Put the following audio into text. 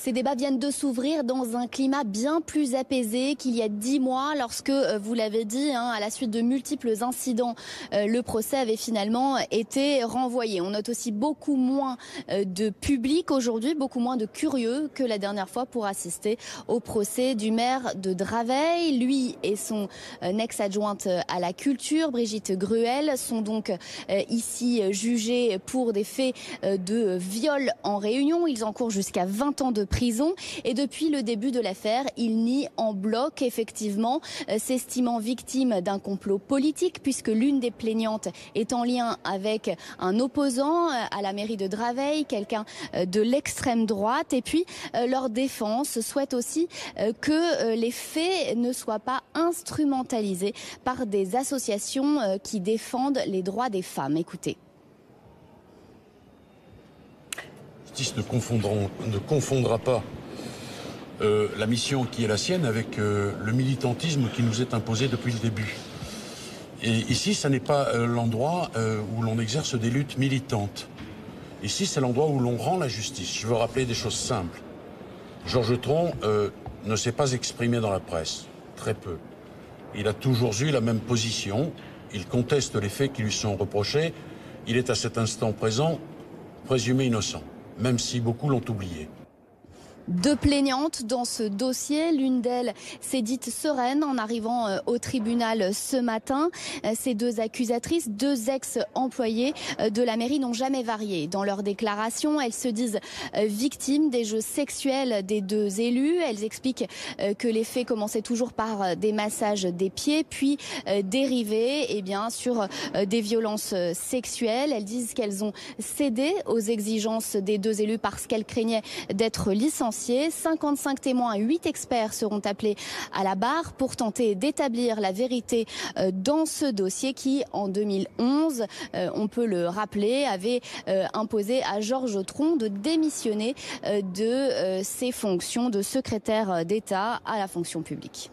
Ces débats viennent de s'ouvrir dans un climat bien plus apaisé qu'il y a 10 mois lorsque, vous l'avez dit, à la suite de multiples incidents, le procès avait finalement été renvoyé. On note aussi beaucoup moins de public aujourd'hui, beaucoup moins de curieux que la dernière fois pour assister au procès du maire de Draveil. Lui et son ex-adjointe à la culture, Brigitte Gruel, sont donc ici jugés pour des faits de viol en Réunion. Ils encourent jusqu'à 20 ans de prison et depuis le début de l'affaire, ils nient en bloc, effectivement, s'estimant victimes d'un complot politique puisque l'une des plaignantes est en lien avec un opposant à la mairie de Draveil, quelqu'un de l'extrême droite. Et puis, leur défense souhaite aussi que les faits ne soient pas instrumentalisés par des associations qui défendent les droits des femmes. Écoutez. La justice ne confondra pas la mission qui est la sienne avec le militantisme qui nous est imposé depuis le début. Et ici, ce n'est pas l'endroit où l'on exerce des luttes militantes. Ici, c'est l'endroit où l'on rend la justice. Je veux rappeler des choses simples. Georges Tron ne s'est pas exprimé dans la presse, très peu. Il a toujours eu la même position. Il conteste les faits qui lui sont reprochés. Il est à cet instant présent présumé innocent, même si beaucoup l'ont oublié. Deux plaignantes dans ce dossier. L'une d'elles s'est dite sereine en arrivant au tribunal ce matin. Ces deux accusatrices, deux ex-employés de la mairie n'ont jamais varié. Dans leurs déclarations, elles se disent victimes des jeux sexuels des deux élus. Elles expliquent que les faits commençaient toujours par des massages des pieds, puis dérivaient sur des violences sexuelles. Elles disent qu'elles ont cédé aux exigences des deux élus parce qu'elles craignaient d'être licenciées. 55 témoins, 8 experts seront appelés à la barre pour tenter d'établir la vérité dans ce dossier qui, en 2011, on peut le rappeler, avait imposé à Georges Tron de démissionner de ses fonctions de secrétaire d'État à la fonction publique.